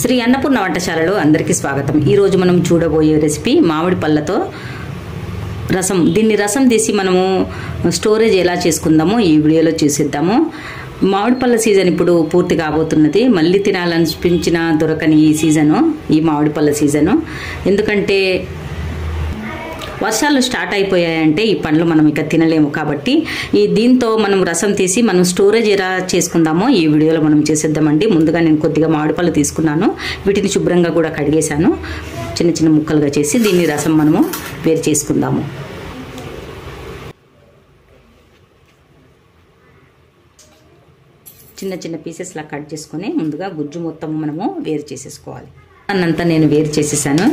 శ్రీ అన్నపూర్ణ వంటశాలలో అందరికీ స్వాగతం। ఈ రోజు మనం చూడబోయే రెసిపీ మామిడి పళ్ళతో రసం। దీన్ని రసం తీసి మనము స్టోరేజ్ ఎలా చేసుకుందామో ఈ వీడియోలో చూసిద్దాము। మామిడి పళ్ళ సీజన్ ఇప్పుడు పూర్తి కాబోతున్నది। మళ్ళీ తినాలనిపించిన దొరకని ఈ సీజను, ఈ మామిడి పళ్ళ సీజను। ఎందుకంటే వర్షాలు స్టార్ట్ అయిపోయాయంటే ఈ పండ్లు మనం ఇక తినలేము కాబట్టి దీంతో మనం రసం తీసి మనం స్టోరేజ్ ఎలా చేసుకుందామో ఈ వీడియోలో మనం చేసేద్దామండి। ముందుగా నేను కొద్దిగా మామిడి పళ్ళు తీసుకున్నాను, వీటిని శుభ్రంగా కూడా కడిగేశాను, చిన్న చిన్న ముక్కలుగా చేసి దీన్ని రసం మనము వేరు చేసుకుందాము। చిన్న చిన్న పీసెస్ లా కట్ చేసుకొని ముందుగా గుజ్జు మొత్తం మనము వేరు చేసేసుకోవాలి। అన్నంతా నేను వేరు చేసేసాను,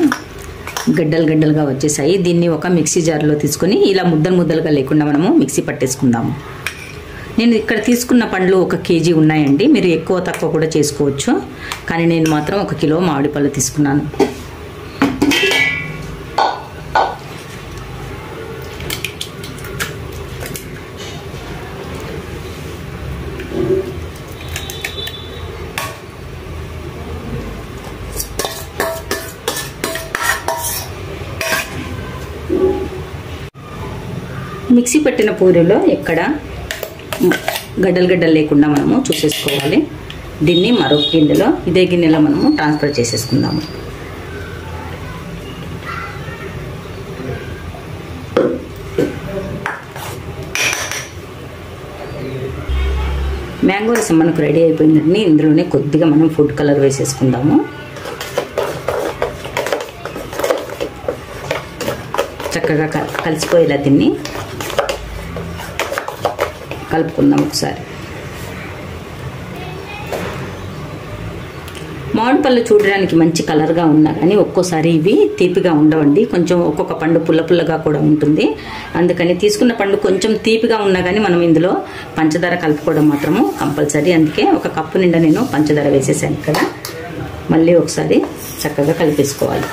గడ్డలు గడ్డలుగా వచ్చేసాయి। దీన్ని ఒక మిక్సీ జార్లో తీసుకొని ఇలా ముద్దలు ముద్దలుగా లేకుండా మనము మిక్సీ పట్టేసుకుందాము। నేను ఇక్కడ తీసుకున్న పండ్లు 1 కేజీ ఉన్నాయండి, మీరు ఎక్కువ తక్కువ కూడా చేసుకోవచ్చు, కానీ నేను మాత్రం 1 కిలో మామిడి పళ్ళు తీసుకున్నాను। మిక్సీ పట్టిన పూరిలో ఎక్కడ గడ్డలు గడ్డలు లేకుండా మనము చూసేసుకోవాలి। దీన్ని మరొక గిన్నెలో, ఇదే గిన్నెలో మనము ట్రాన్స్ఫర్ చేసేసుకుందాము। మ్యాంగో రసం మనకు రెడీ అయిపోయిందండి। ఇందులోనే కొద్దిగా మనం ఫుడ్ కలర్ వేసేసుకుందాము। చక్కగా కలిసిపోయేలా దీన్ని కలుపుకుందాం ఒకసారి। మామిడి పళ్ళు చూడడానికి మంచి కలర్గా ఉన్నా కానీ ఒక్కోసారి ఇవి తీపిగా ఉండవండి, కొంచెం ఒక్కొక్క పండు పుల్ల పుల్లగా కూడా ఉంటుంది। అందుకని తీసుకున్న పండు కొంచెం తీపిగా ఉన్నా కానీ మనం ఇందులో పంచదార కలుపుకోవడం మాత్రము కంపల్సరీ। అందుకే 1 కప్పు నిండా నేను పంచదార వేసేసాను ఇక్కడ। మళ్ళీ ఒకసారి చక్కగా కలిపేసుకోవాలి।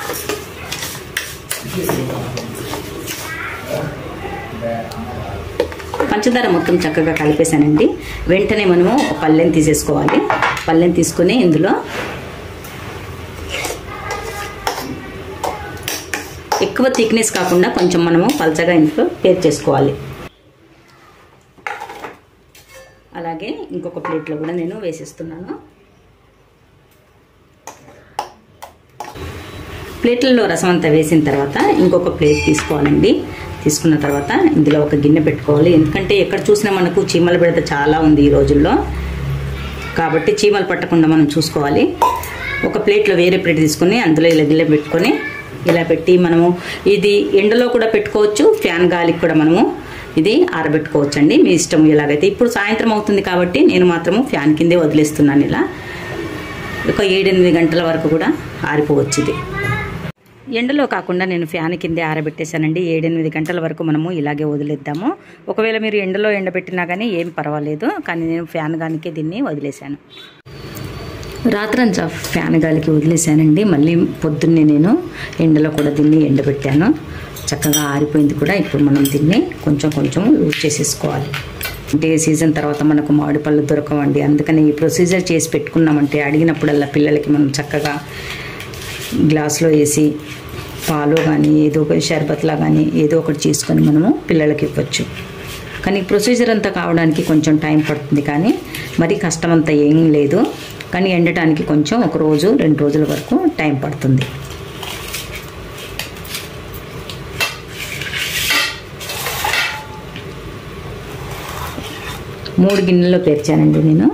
పంచదార మొత్తం చక్కగా కలిపేసానండి। వెంటనే మనము ఒక పళ్ళెం తీసేసుకోవాలి। పళ్ళెం తీసుకొని ఇందులో ఎక్కువ థిక్నెస్ కాకుండా కొంచెం మనము పల్చగా ఇందులో పేర్ చేసుకోవాలి। అలాగే ఇంకొక ప్లేట్లో కూడా నేను వేసేస్తున్నాను। ప్లేట్లలో రసం అంతా వేసిన తర్వాత ఇంకొక ప్లేట్ తీసుకోవాలండి। తీసుకున్న తర్వాత ఇందులో ఒక గిన్నె పెట్టుకోవాలి, ఎందుకంటే ఎక్కడ చూసినా మనకు చీమల బెడద చాలా ఉంది ఈ రోజుల్లో, కాబట్టి చీమలు పట్టకుండా మనం చూసుకోవాలి। ఒక ప్లేట్లో వేరే ప్లేట్ తీసుకొని అందులో ఇలా గిన్నె పెట్టుకొని ఇలా పెట్టి మనము ఇది ఎండలో కూడా పెట్టుకోవచ్చు, ఫ్యాన్ గాలికి కూడా మనము ఇది ఆరబెట్టుకోవచ్చు అండి, మీ ఇష్టం ఎలాగైతే। ఇప్పుడు సాయంత్రం అవుతుంది కాబట్టి నేను మాత్రము ఫ్యాన్ కిందే వదిలేస్తున్నాను। ఇలా ఒక 7-8 గంటల వరకు కూడా ఆరిపోవచ్చు ఇది। ఎండలో కాకుండా నేను ఫ్యాన్ కిందే ఆరబెట్టేశానండి। 7-8 గంటల వరకు మనము ఇలాగే వదిలేద్దాము। ఒకవేళ మీరు ఎండలో ఎండబెట్టినా కానీ ఏం పర్వాలేదు, కానీ నేను ఫ్యాన్ గాలికే దీన్ని వదిలేశాను। రాత్రంతా ఫ్యాన్ గాలికి వదిలేశానండి, మళ్ళీ పొద్దున్నే నేను ఎండలో కూడా దీన్ని ఎండబెట్టాను, చక్కగా ఆరిపోయింది కూడా। ఇప్పుడు మనం దీన్ని కొంచెం కొంచెం యూజ్ చేసేసుకోవాలి। అంటే సీజన్ తర్వాత మనకు మామిడి పళ్ళు దొరకవండి, అందుకని ఈ ప్రొసీజర్ చేసి పెట్టుకున్నామంటే అడిగినప్పుడల్లా పిల్లలకి మనం చక్కగా గ్లాస్లో వేసి పాలు కానీ ఏదో ఒక షర్బత్లా కానీ ఏదో ఒకటి చేసుకొని మనము పిల్లలకి ఇవ్వచ్చు। కానీ ప్రొసీజర్ అంతా కావడానికి కొంచెం టైం పడుతుంది, కానీ మరి కష్టం అంతా ఏం లేదు, కానీ ఎండటానికి కొంచెం 1 రోజు 2 రోజుల వరకు టైం పడుతుంది। మూడు గిన్నెల్లో పేర్చానండి నేను,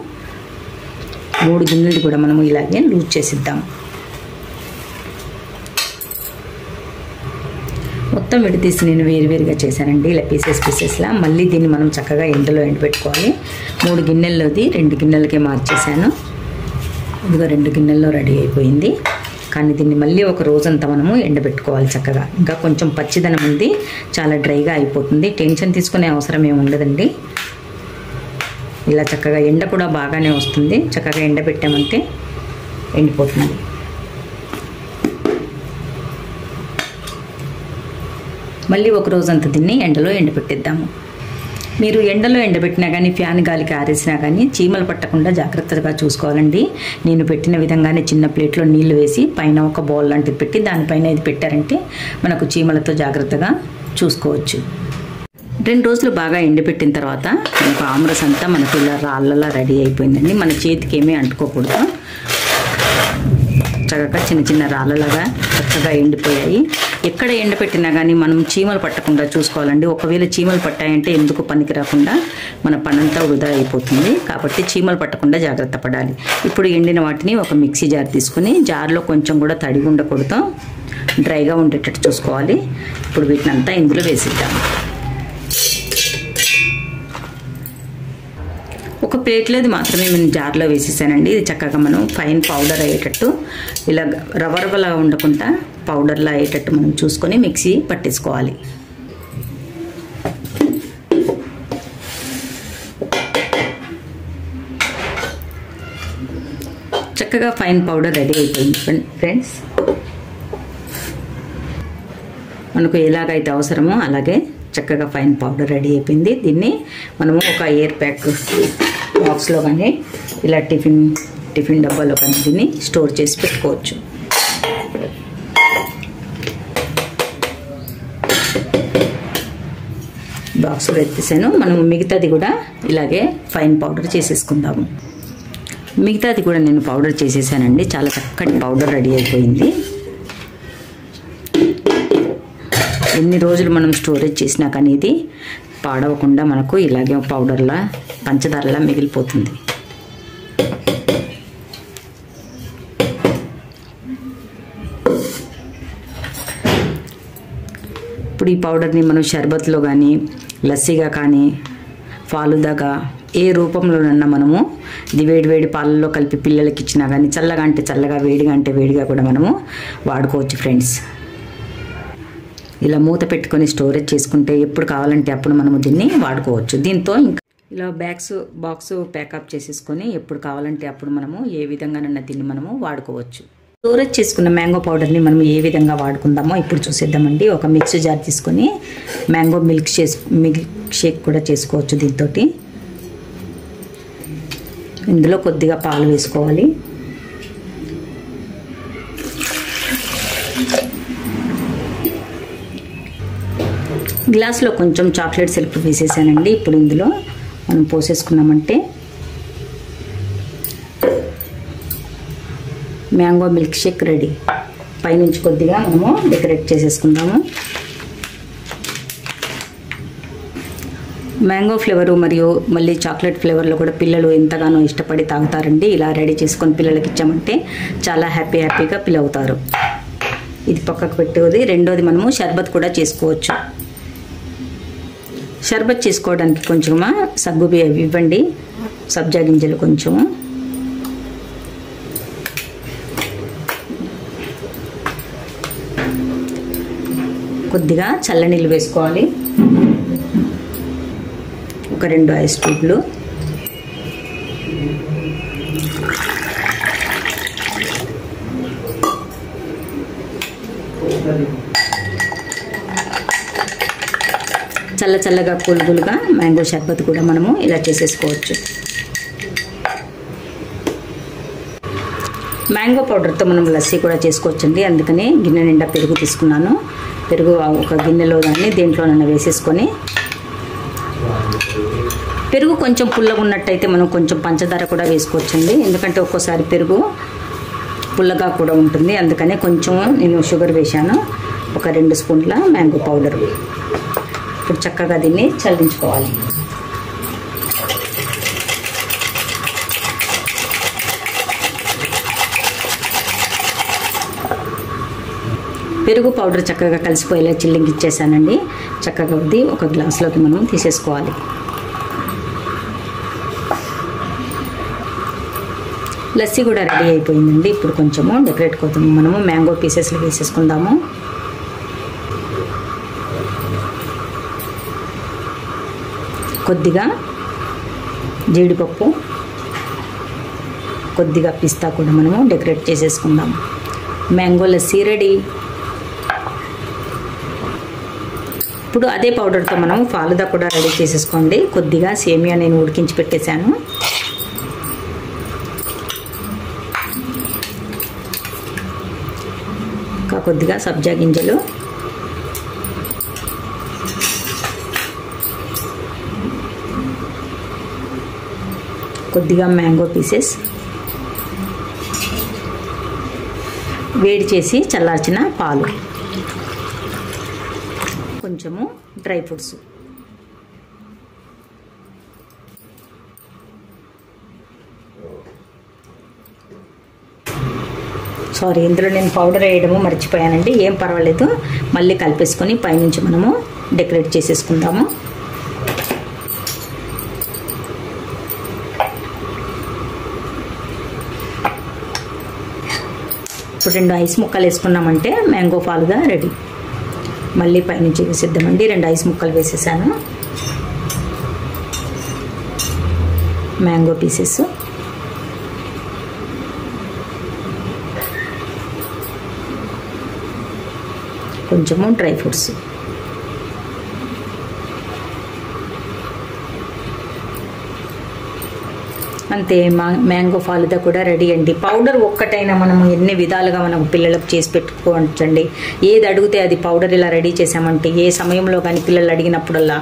3 గిన్నెలు కూడా మనము ఇలాగే లూజ్ చేసిద్దాం। మొత్తం విడదీసి నేను వేరువేరుగా చేశానండి, ఇలా పీసెస్లా। మళ్ళీ దీన్ని మనం చక్కగా ఎండలో ఎండబెట్టుకోవాలి। 3 గిన్నెల్లోది 2 గిన్నెలకే మార్చేసాను, ఇదిగో 2 గిన్నెల్లో రెడీ అయిపోయింది। కానీ దీన్ని మళ్ళీ 1 రోజంతా మనము ఎండబెట్టుకోవాలి చక్కగా, ఇంకా కొంచెం పచ్చిదనం ఉంది, చాలా డ్రైగా అయిపోతుంది। టెన్షన్ తీసుకునే అవసరం ఏమి ఉండదండి, ఇలా చక్కగా ఎండ కూడా బాగానే వస్తుంది, చక్కగా ఎండబెట్టామంటే ఎండిపోతుంది। మళ్ళీ 1 రోజంతా దీన్ని ఎండలో ఎండబెట్టేద్దాము। మీరు ఎండలో ఎండబెట్టినా కానీ ఫ్యాన్ గాలికి ఆరేసినా కానీ చీమలు పట్టకుండా జాగ్రత్తగా చూసుకోవాలండి. నేను పెట్టిన విధంగానే చిన్న ప్లేట్లో నీళ్లు వేసి పైన ఒక బౌల్ లాంటిది పెట్టి దానిపైన ఇది పెట్టారంటే మనకు చీమలతో జాగ్రత్తగా చూసుకోవచ్చు. 2 రోజులు బాగా ఎండబెట్టిన తర్వాత మనకు ఆమ్రస్ అంతా మనకు ఇలా రాళ్ళలా రెడీ అయిపోయిందండి. మన చేతికి ఏమీ అంటుకోకూడదు. చక్కగా చిన్న చిన్న రాళ్ళలాగా చక్కగా ఎండిపోయాయి. ఎక్కడ ఎండపెట్టినా కానీ మనం చీమలు పట్టకుండా చూసుకోవాలండి. ఒకవేళ చీమలు పట్టాయంటే ఎందుకు పనికి రాకుండా మన పనంతా వృధా అయిపోతుంది. కాబట్టి చీమలు పట్టకుండా జాగ్రత్త పడాలి. ఇప్పుడు ఎండిన వాటిని ఒక మిక్సీ జార్ తీసుకుని జార్లో కొంచెం కూడా తడి ఉండకూడదు, డ్రైగా ఉండేటట్టు చూసుకోవాలి. ఇప్పుడు వీటిని అంతా ఇందులో వేసిద్దాం. ఒక ప్లేట్లోది మాత్రమే నేను జార్లో వేసేసానండి. ఇది చక్కగా మనం ఫైన్ పౌడర్ అయ్యేటట్టు ఇలా రవ్వలా ఉండకుండా పౌడర్లా అయ్యేటట్టు మనం చూసుకొని మిక్సీ పట్టేసుకోవాలి. చక్కగా ఫైన్ పౌడర్ రెడీ అయిపోయింది ఫ్రెండ్స్. మనకు ఎలాగైతే అవసరమో అలాగే చక్కగా ఫైన్ పౌడర్ రెడీ అయిపోయింది. దీన్ని మనము ఒక ఎయిర్ ప్యాక్ బాక్స్లో కానీ ఇలా టిఫిన్ డబ్బాలో కానీ దీన్ని స్టోర్ చేసి పెట్టుకోవచ్చు. బాక్స్లో ఎత్తేసాను. మనం మిగతాది కూడా ఇలాగే ఫైన్ పౌడర్ చేసేసుకుందాము. మిగతాది కూడా నేను పౌడర్ చేసేసానండి. చాలా చక్కటి పౌడర్ రెడీ అయిపోయింది. ఎన్ని రోజులు మనం స్టోరేజ్ చేసినా కానీ ఇది పాడవకుండా మనకు ఇలాగే పౌడర్లా పంచదారలా మిగిలిపోతుంది. ఇప్పుడు ఈ పౌడర్ని మనం షర్బత్లో కానీ లస్సీగా కానీ ఫాలుదాగా ఏ రూపంలోనన్నా మనము ఇది వేడి పాలల్లో కలిపి పిల్లలకి ఇచ్చినా కానీ చల్లగా అంటే చల్లగా వేడిగా అంటే వేడిగా కూడా మనము వాడుకోవచ్చు ఫ్రెండ్స్. ఇలా మూత పెట్టుకొని స్టోరేజ్ చేసుకుంటే ఎప్పుడు కావాలంటే అప్పుడు మనము దీన్ని వాడుకోవచ్చు. దీంతో ఇంకా ఇలా బాక్స్ ప్యాకప్ చేసేసుకొని ఎప్పుడు కావాలంటే అప్పుడు మనము ఏ విధంగానన్నా దీన్ని మనము వాడుకోవచ్చు. స్టోరేజ్ చేసుకున్న మ్యాంగో పౌడర్ని మనం ఏ విధంగా వాడుకుందామో ఇప్పుడు చూసేద్దామండి. ఒక మిక్సీ జార్ తీసుకొని మ్యాంగో మిల్క్ షేక్ కూడా చేసుకోవచ్చు. దీంతో ఇందులో కొద్దిగా పాలు వేసుకోవాలి. గ్లాస్లో కొంచెం చాక్లెట్ సిరప్ వేసేసానండి. ఇప్పుడు ఇందులో మనం పోసేసుకున్నామంటే మ్యాంగో మిల్క్ షేక్ రెడీ. పైనుంచి కొద్దిగా మనము డెకరేట్ చేసేసుకుందాము. మ్యాంగో ఫ్లేవరు మరియు మళ్ళీ చాక్లెట్ ఫ్లేవర్లో కూడా పిల్లలు ఎంతగానో ఇష్టపడి తాగుతారండి. ఇలా రెడీ చేసుకొని పిల్లలకి ఇచ్చామంటే చాలా హ్యాపీగా ఫీల్ అవుతారు. ఇది పక్కకు పెట్టేది. రెండోది మనము షర్బత్ కూడా చేసుకోవచ్చు. షర్బత్ చేసుకోవడానికి కొంచెమా సగ్గు బియ్యం ఇవ్వండి, సబ్జా గింజలు కొంచెము, కొద్దిగా చల్లనీళ్ళు వేసుకోవాలి, ఒక 2 ఐస్ క్యూబ్లు, చల్లగా కూల్గా మ్యాంగో షర్బత్ కూడా మనము ఇలా చేసేసుకోవచ్చు. మ్యాంగో పౌడర్తో మనం లస్సీ కూడా చేసుకోవచ్చండి. అందుకని గిన్నె నిండా పెరుగు తీసుకున్నాను. పెరుగు ఒక గిన్నెలో దాన్ని దేంట్లోనైనా వేసేసుకొని, పెరుగు కొంచెం పుల్లగా ఉన్నట్టయితే మనం కొంచెం పంచదార కూడా వేసుకోవచ్చండి. ఎందుకంటే ఒక్కోసారి పెరుగు పుల్లగా కూడా ఉంటుంది. అందుకని కొంచెం నేను షుగర్ వేశాను. ఒక 2 స్పూన్ల మ్యాంగో పౌడర్. ఇప్పుడు చక్కగా దీన్ని చల్లించుకోవాలి. పెరుగు పౌడర్ చక్కగా కలిసిపోయేలా చిల్లింగిచ్చేసానండి. చక్కగా ఇది ఒక గ్లాస్లోకి మనం తీసేసుకోవాలి. లస్సీ కూడా రెడీ అయిపోయిందండి. ఇప్పుడు కొంచెము డెకరేట్ కోసం మనము మ్యాంగో పీసెస్లు వేసేసుకుందాము. కొద్దిగా జీడిపప్పు, కొద్దిగా పిస్తా కూడా మనము డెకరేట్ చేసేసుకుందాం. Mango lassi ready. ఇప్పుడు అదే పౌడర్తో మనం ఫాలుదా కూడా రెడీ చేసేసుకోండి. కొద్దిగా సేమియా నేను ఉడికించి పెట్టేశాను. ఇంకా కొద్దిగా సబ్జా గింజలు, కొద్దిగా మ్యాంగో పీసెస్, వేడి చేసి చల్లార్చిన పాలు, కొంచెము డ్రై ఫ్రూట్స్. సారీ, ఇందులో నేను పౌడర్ వేయడము మర్చిపోయానండి. ఏం పర్వాలేదు, మళ్ళీ కలిపేసుకొని పైనుంచి మనము డెకరేట్ చేసేసుకుందాము. ఇప్పుడు 2 ఐస్ ముక్కలు వేసుకున్నామంటే మ్యాంగో ఫాలుదా రెడీ. మళ్ళీ పైనుంచి వేసేద్దామండి. 2 ఐస్ ముక్కలు వేసేసాను. మ్యాంగో పీసెస్, కొంచెము డ్రై ఫ్రూట్స్, అంతే. మ్యాంగో ఫాలుదా కూడా రెడీ అండి. పౌడర్ ఒక్కటైనా మనము ఎన్ని విధాలుగా మనకు పిల్లలకు చేసి పెట్టుకోవచ్చండి. ఏది అడిగితే అది పౌడర్ ఇలా రెడీ చేసామంటే ఏ సమయంలో కానీ పిల్లలు అడిగినప్పుడల్లా,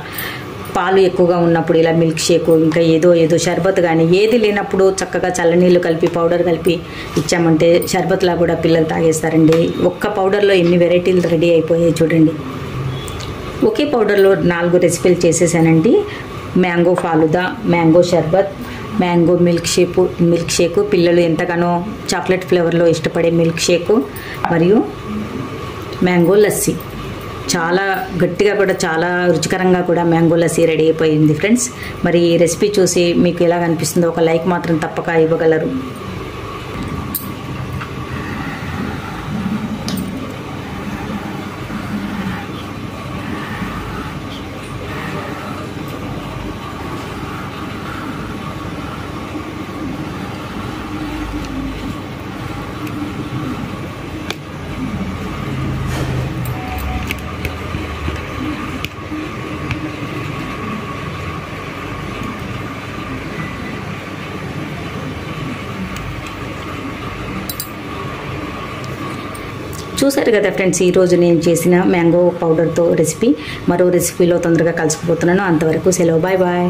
పాలు ఎక్కువగా ఉన్నప్పుడు ఇలా మిల్క్ షేక్, ఇంకా ఏదో షర్బత్ కానీ ఏది లేనప్పుడు చక్కగా చల్లనీళ్ళు కలిపి పౌడర్ కలిపి ఇచ్చామంటే షర్బత్లా కూడా పిల్లలు తాగేస్తారండి. ఒక్క పౌడర్లో ఎన్ని వెరైటీలు రెడీ అయిపోయాయి చూడండి. ఒకే పౌడర్లో 4 రెసిపీలు చేసేసానండి. మ్యాంగో ఫాలుదా, మ్యాంగో షర్బత్, మ్యాంగో మిల్క్ షేక్, పిల్లలు ఎంతగానో చాక్లెట్ ఫ్లేవర్లో ఇష్టపడే మిల్క్ షేక్, మరియు మ్యాంగో లస్సీ. చాలా గట్టిగా కూడా చాలా రుచికరంగా కూడా మ్యాంగో లస్సీ రెడీ అయిపోయింది ఫ్రెండ్స్. మరి ఈ రెసిపీ చూసి మీకు ఎలా అనిపిస్తుందో ఒక లైక్ మాత్రం తప్పక ఇవ్వగలరు. చూసారు కదా ఫ్రెండ్స్, ఈరోజు నేను చేసిన మ్యాంగో పౌడర్తో రెసిపీ. మరో రెసిపీలో తొందరగా కలిసిపోతున్నాను. అంతవరకు సెలవు, బాయ్ బాయ్.